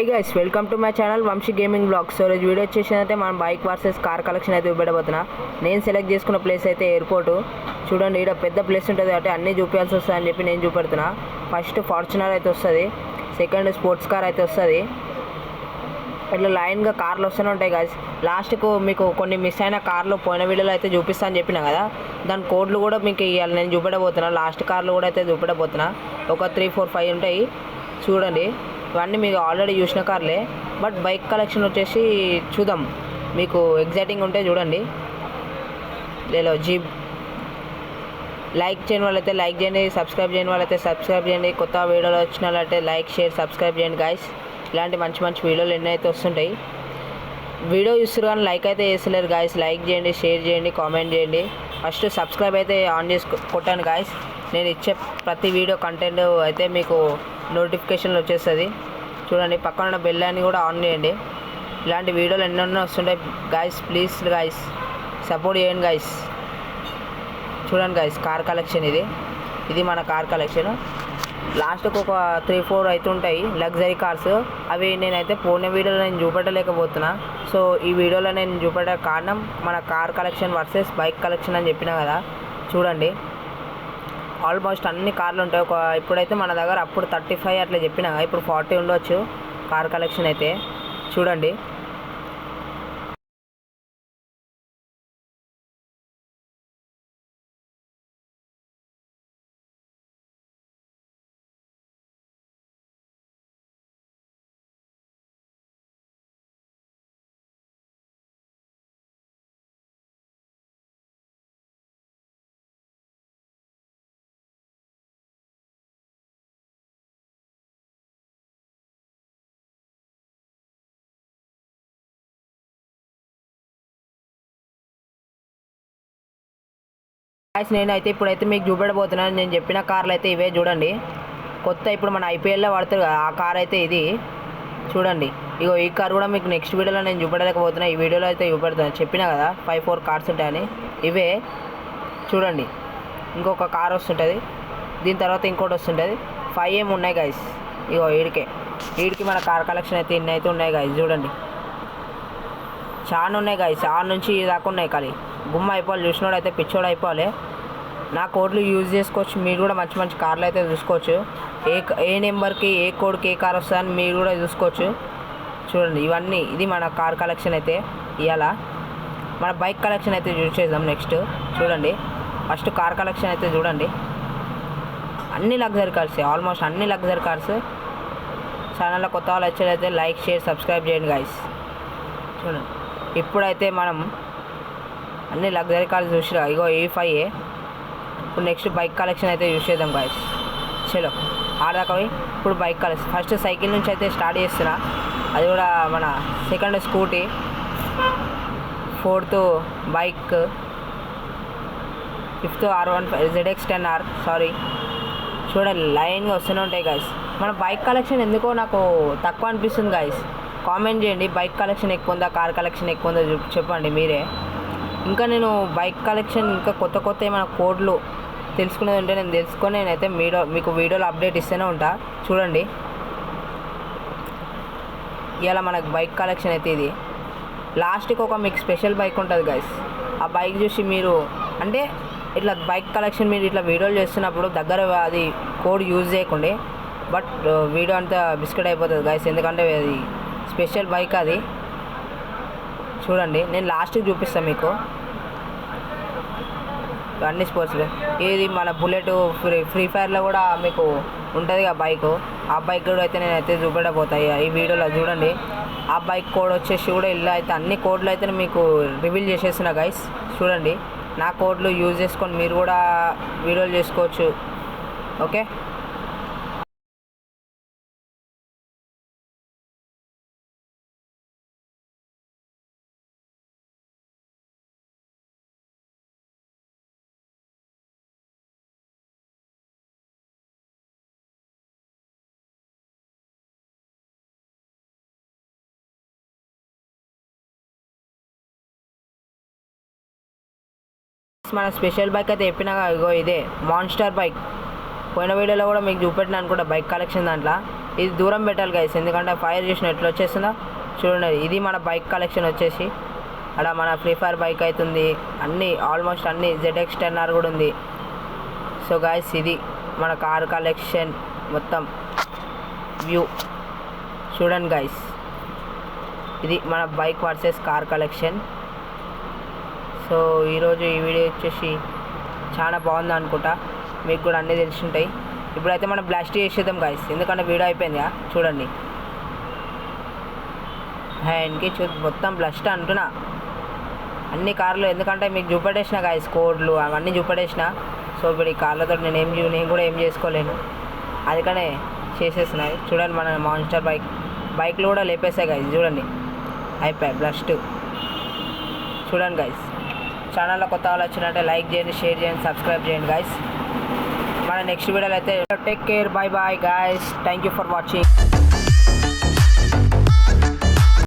Hey guys, welcome to my channel Vamshi Gaming Vlogs. So రోజు video వచ్చేసిందంటే మనం bike versus car collection అయితే చూపెట్టబోతున్నా. నేను select చేసుకున్న place అయితే ఎయిర్పోర్ట్. చూడండి, ఇక్కడ పెద్ద ప్లేస్ ఉంటుంది అంటే అన్నీ చూపించాల్సి వస్తుంది అని చెప్పి నేను చూపెడుతున్నా. ఫస్ట్ ఫార్చునర్ అయితే వస్తుంది, సెకండ్ స్పోర్ట్స్ కార్ అయితే వస్తుంది. ఇట్లా లైన్గా కార్లు వస్తూనే ఉంటాయి గాయస్. లాస్ట్కు మీకు కొన్ని మిస్ అయిన కార్లు పోయిన వీడియోలో అయితే చూపిస్తా అని చెప్పినా కదా, దాని కోడ్లు కూడా మీకు ఇవాళ నేను చూపెట్టబోతున్నా. లాస్ట్ కార్లు కూడా అయితే చూపెట్టబోతున్నా. ఒక 3, 4, 5 ఉంటాయి చూడండి. ఇవన్నీ మీకు ఆల్రెడీ చూసిన కార్లే, బట్ బైక్ కలెక్షన్ వచ్చేసి చూద్దాం. మీకు ఎగ్జైటింగ్ ఉంటే చూడండి. లేలో జీప్ లైక్ చేయని వాళ్ళైతే లైక్ చేయండి, సబ్స్క్రైబ్ చేయని వాళ్ళైతే సబ్స్క్రైబ్ చేయండి. కొత్త వీడియోలు వచ్చిన వాళ్ళైతే లైక్, షేర్, సబ్స్క్రైబ్ చేయండి గాయస్. ఇలాంటి మంచి మంచి వీడియోలు ఎన్నో అయితే వస్తుంటాయి. వీడియో చూస్తారు కానీ లైక్ అయితే చేస్తలేరు గాయస్. లైక్ చేయండి, షేర్ చేయండి, కామెంట్ చేయండి. ఫస్ట్ సబ్స్క్రైబ్ అయితే ఆన్ చేసి కొట్టాను గాయస్. నేను ఇచ్చే ప్రతి వీడియో కంటెంట్ అయితే మీకు నోటిఫికేషన్లు వచ్చేస్తుంది. చూడండి, పక్కన ఉన్న బెల్ అని కూడా ఆన్ చేయండి. ఇలాంటి వీడియోలు ఎన్నెన్నో వస్తుంటాయి గాయస్. ప్లీజ్ గాయస్ సపోర్ట్ చేయండి గాయస్. చూడండి గాయస్, కార్ కలెక్షన్ ఇది మన కార్ కలెక్షన్. లాస్ట్కి ఒక 3, 4 అయితే ఉంటాయి లగ్జరీ కార్స్. అవి నేనైతే పోయిన వీడియోలో నేను చూపెట్టలేకపోతున్నా. సో ఈ వీడియోలో నేను చూపెట్టే కారణం మన car collection versus bike collection అని చెప్పినా కదా. చూడండి, ఆల్మోస్ట్ అన్ని కార్లు ఉంటాయి. ఇప్పుడైతే మన దగ్గర అప్పుడు 35 అట్లా చెప్పినా, ఇప్పుడు 40 ఉండొచ్చు కార్ కలెక్షన్ అయితే. చూడండి, నేనైతే ఇప్పుడైతే మీకు చూపెట్టబోతున్నాను. నేను చెప్పిన కార్లు అయితే ఇవే. చూడండి, కొత్త ఇప్పుడు మన ఐపీఎల్లో పడుతుంది కదా, ఆ కార్ అయితే ఇది. చూడండి, ఇగో ఈ కార్ కూడా మీకు నెక్స్ట్ వీడియోలో నేను చూపెట్టలేకపోతున్నా. ఈ వీడియోలో అయితే చూపెడుతున్నాను. చెప్పినా కదా 5, 4 కార్స్ ఉంటాయని, ఇవే. చూడండి, ఇంకొక కార్ వస్తుంటుంది, దీని తర్వాత ఇంకోటి వస్తుంటుంది. 5 ఏమి ఉన్నాయి గైస్. ఇగో వీడికి మన కార్ కలెక్షన్ అయితే ఇన్ని అయితే ఉన్నాయి గైస్. చూడండి, చాలా ఉన్నాయి గైస్. ఆ నుంచి దాకా ఉన్నాయి. కానీ గుమ్మ అయిపోవాలి, చూసినోడు అయితే పిచ్చోడు అయిపోవాలి. నా కోడ్లు యూజ్ చేసుకోవచ్చు. మీరు కూడా మంచి మంచి కార్లు అయితే చూసుకోవచ్చు. ఏ నెంబర్కి ఏ కోడ్కి ఏ కార్ వస్తుందని మీరు కూడా చూసుకోవచ్చు. చూడండి, ఇది మన కార్ కలెక్షన్ అయితే. ఇవాళ మన బైక్ కలెక్షన్ అయితే యూజ్ చేద్దాం నెక్స్ట్. చూడండి, ఫస్ట్ కార్ కలెక్షన్ అయితే చూడండి. అన్ని లగ్జరీ కార్స్, ఆల్మోస్ట్ అన్ని లగ్జరీ కార్స్. ఛానల్లో కొత్త వాళ్ళు వచ్చేదైతే లైక్, షేర్, సబ్స్క్రైబ్ చేయండి గాయస్. చూడండి, ఇప్పుడైతే మనం అన్ని లగ్జరీ కార్స్ చూసిరా. ఇగో E5. ఇప్పుడు నెక్స్ట్ బైక్ కలెక్షన్ అయితే యూజ్ చేద్దాం గాయస్. చలో ఆడదాకా పోయి ఇప్పుడు బైక్ కలెక్షన్. ఫస్ట్ సైకిల్ నుంచి అయితే స్టార్ట్ చేస్తున్నా. అది కూడా మన second scooty, 4th bike, 5th R15 ZX10R. Sorry, చూడండి లైన్గా వస్తూనే ఉంటాయి గాయస్. మన బైక్ కలెక్షన్ ఎందుకో నాకు తక్కువ అనిపిస్తుంది గాయస్. కామెంట్ చేయండి, బైక్ కలెక్షన్ ఎక్కువ ఉందా కార్ కలెక్షన్ ఎక్కువ ఉందా చెప్పండి మీరే. ఇంకా నేను బైక్ కలెక్షన్ ఇంకా కొత్త ఏమైనా కోడ్లు తెలుసుకునేది ఉంటే నేను తెలుసుకొని నేనైతే మీకు వీడియోలో అప్డేట్ ఇస్తూనే ఉంటా. చూడండి, ఇలా మనకు బైక్ కలెక్షన్ అయితే ఇది. లాస్ట్కి ఒక మీకు స్పెషల్ బైక్ ఉంటుంది గైస్. ఆ బైక్ చూసి మీరు అంటే ఇట్లా బైక్ కలెక్షన్ మీరు ఇట్లా వీడియోలు చేస్తున్నప్పుడు దగ్గర అది కోడ్ యూజ్ చేయకండి. బట్ వీడియో అంతా బిస్కెట్ అయిపోతుంది గైస్, ఎందుకంటే అది స్పెషల్ బైక్ అది. చూడండి, నేను లాస్ట్కి చూపిస్తాను మీకు. అన్ని స్పోర్ట్స్ ఇది మన బుల్లెట్ ఫ్రీ ఫైర్లో కూడా మీకు ఉంటుంది ఆ బైక్. ఆ బైక్ కూడా అయితే నేనైతే చూపెట్టబోతాయి ఈ వీడియోలో. చూడండి, ఆ బైక్ కోడ్ వచ్చేసి కూడా ఇలా అయితే అన్ని కోడ్లు అయితే మీకు రివీల్ చేసేస్తున్నా గైస్. చూడండి, నా కోడ్లు యూజ్ చేసుకొని మీరు కూడా వీడియోలు చేసుకోవచ్చు. ఓకే, మన స్పెషల్ బైక్ అయితే చెప్పినాగా. ఇగో ఇదే మాన్స్టర్ బైక్. పోయిన వీడియోలో కూడా మీకు చూపెట్టిన అనుకుంటా బైక్ కలెక్షన్ దాంట్లో. ఇది దూరం పెట్టాలి గైస్, ఎందుకంటే ఫైర్ చూసిన ఎట్లా వచ్చేస్తుందో చూడండి. ఇది మన బైక్ కలెక్షన్ వచ్చేసి. అలా మన ఫ్రీ ఫైర్ బైక్ అవుతుంది, అన్నీ ఆల్మోస్ట్ అన్నీ ZX 10R కూడా ఉంది. సో గైస్ ఇది మన కార్ కలెక్షన్ మొత్తం వ్యూ చూడండి గైస్. ఇది మన bike versus car collection. So ఈరోజు ఈ వీడియో వచ్చేసి చాలా బాగుంది అనుకుంటా, మీకు కూడా అన్నీ తెలిసి ఉంటాయి. ఇప్పుడైతే మనం బ్లాస్ట్ చేసేద్దాం గైస్, ఎందుకంటే వీడియో అయిపోయింది చూడండి. హ్యాండ్కి మొత్తం బ్లాస్ట్ అంటున్నా అన్ని కార్లు, ఎందుకంటే మీకు చూపెట్టేసిన గైస్ కోడ్లు అవన్నీ చూపెట్టేసిన. సో ఇప్పుడు ఈ కార్లతో నేను కూడా ఏం చేసుకోలేను, అందుకనే చేసేస్తున్నాయి. చూడండి మన మాన్స్టర్ బైక్లు కూడా లేపేసాయి గైస్, చూడండి అయిపోయాయి బ్లాస్ట్. చూడండి గైస్, ఛానల్లో కొత్త వాళ్ళు వచ్చినట్టే లైక్ చేయండి, షేర్ చేయండి, సబ్స్క్రైబ్ చేయండి గైస్. మన నెక్స్ట్ వీడియోలో అయితే take care, bye bye guys, thank you for watching.